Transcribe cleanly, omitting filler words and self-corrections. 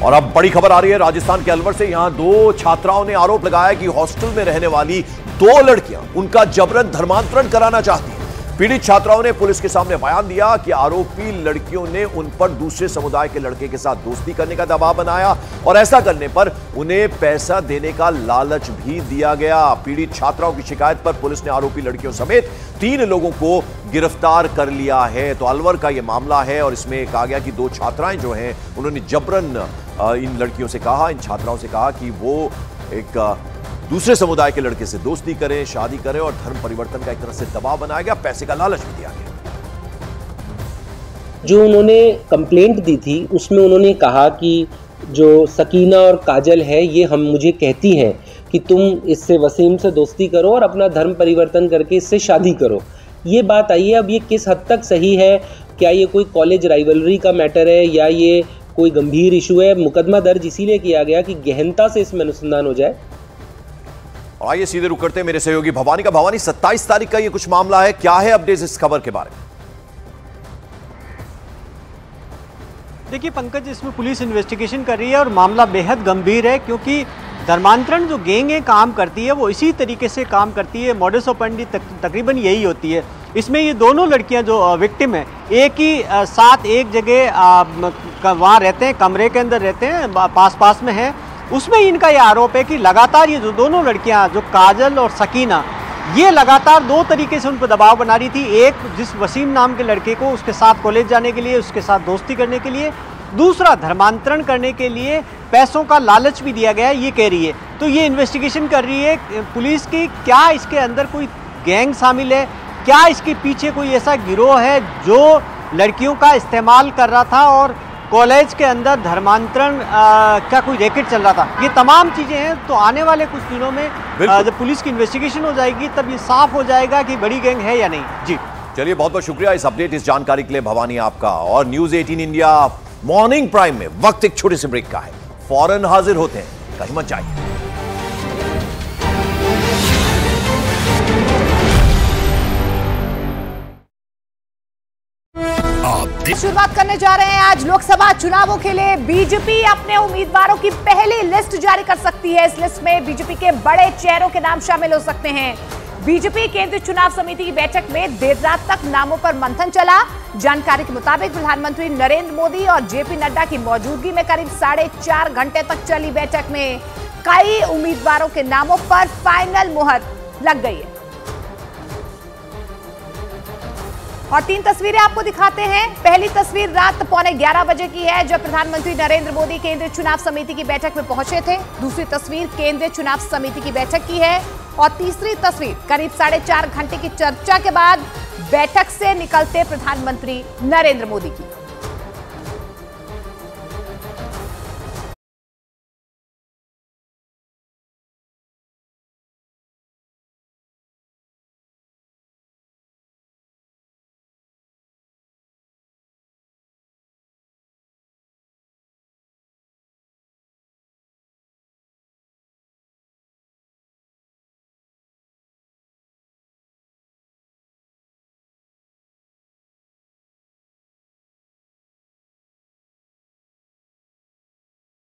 और अब बड़ी खबर आ रही है राजस्थान के अलवर से। यहां 2 छात्राओं ने आरोप लगाया कि हॉस्टल में रहने वाली 2 लड़कियां उनका जबरन धर्मांतरण कराना चाहती हैं। पीड़ित छात्राओं ने पुलिस के सामने बयान दिया कि आरोपी लड़कियों ने उन पर दूसरे समुदाय के लड़के के साथ दोस्ती करने का दबाव बनाया और ऐसा करने पर उन्हें पैसा देने का लालच भी दिया गया। पीड़ित छात्राओं की शिकायत पर पुलिस ने आरोपी लड़कियों समेत 3 लोगों को गिरफ्तार कर लिया है। तो अलवर का यह मामला है और इसमें कहा गया कि 2 छात्राएं जो हैं उन्होंने जबरन इन लड़कियों से कहा, इन छात्राओं से कहा कि वो एक दूसरे समुदाय के लड़के से दोस्ती करें, शादी करें और धर्म परिवर्तन का एक तरह से दबाव बनाया गया, पैसे का लालच भी दिया गया। जो उन्होंने कंप्लेंट दी थी उसमें उन्होंने कहा कि जो सकीना और काजल है ये मुझे कहती हैं कि तुम इससे वसीम से दोस्ती करो और अपना धर्म परिवर्तन करके इससे शादी करो। ये बात आई है, अब ये किस हद तक सही है, क्या ये कोई कॉलेज राइवलरी का मैटर है या ये कोई गंभीर इशू है? मुकदमा दर्ज इसीलिए किया गया कि गहनता से इसमें अनुसंधान हो जाए। आइए सीधे रुक करते हैं मेरे सहयोगी भवानी का। भवानी, 27 तारीख का ये कुछ मामला है, क्या है अपडेट्स इस खबर के बारे में? देखिए पंकज, इसमें पुलिस इन्वेस्टिगेशन कर रही है और मामला बेहद गंभीर है क्योंकि धर्मांतरण जो गैंग काम करती है वो इसी तरीके से काम करती है। मॉडस ऑपरेंडी तकरीबन यही होती है। इसमें ये दोनों लड़कियां जो विक्टिम है एक ही साथ एक जगह वहाँ रहते हैं, कमरे के अंदर रहते हैं, पास में हैं। उसमें इनका ये आरोप है कि लगातार ये जो दोनों लड़कियां जो काजल और सकीना ये लगातार 2 तरीके से उन पर दबाव बना रही थी। एक, जिस वसीम नाम के लड़के को उसके साथ कॉलेज जाने के लिए, उसके साथ दोस्ती करने के लिए, दूसरा धर्मांतरण करने के लिए पैसों का लालच भी दिया गया है, ये कह रही है। तो ये इन्वेस्टिगेशन कर रही है पुलिस की, क्या इसके अंदर कोई गैंग शामिल है, क्या इसके पीछे कोई ऐसा गिरोह है जो लड़कियों का इस्तेमाल कर रहा था और कॉलेज के अंदर धर्मांतरण का कोई रैकेट चल रहा था। ये तमाम चीज़ें हैं। तो आने वाले कुछ दिनों में जब पुलिस की इन्वेस्टिगेशन हो जाएगी तब ये साफ हो जाएगा कि बड़ी गैंग है या नहीं। जी चलिए, बहुत बहुत शुक्रिया इस अपडेट, इस जानकारी के लिए भवानी आपका। और न्यूज़ 18 इंडिया मॉर्निंग प्राइम में वक्त एक छोटे से ब्रेक का है, फौरन हाजिर होते हैं, कहीं मत जाइए। शुरुआत करने जा रहे हैं आज लोकसभा चुनावों के लिए। बीजेपी अपने उम्मीदवारों की पहली लिस्ट जारी कर सकती है। इस लिस्ट में बीजेपी के बड़े चेहरों के नाम शामिल हो सकते हैं। बीजेपी केंद्रीय चुनाव समिति की बैठक में देर रात तक नामों पर मंथन चला। जानकारी के मुताबिक प्रधानमंत्री नरेंद्र मोदी और जेपी नड्डा की मौजूदगी में करीब 4.5 घंटे तक चली बैठक में कई उम्मीदवारों के नामों पर फाइनल मुहर लग गई है। और 3 तस्वीरें आपको दिखाते हैं। पहली तस्वीर रात 11:15 बजे की है जब प्रधानमंत्री नरेंद्र मोदी केंद्रीय चुनाव समिति की बैठक में पहुंचे थे। दूसरी तस्वीर केंद्रीय चुनाव समिति की बैठक की है और तीसरी तस्वीर करीब 4.5 घंटे की चर्चा के बाद बैठक से निकलते प्रधानमंत्री नरेंद्र मोदी की।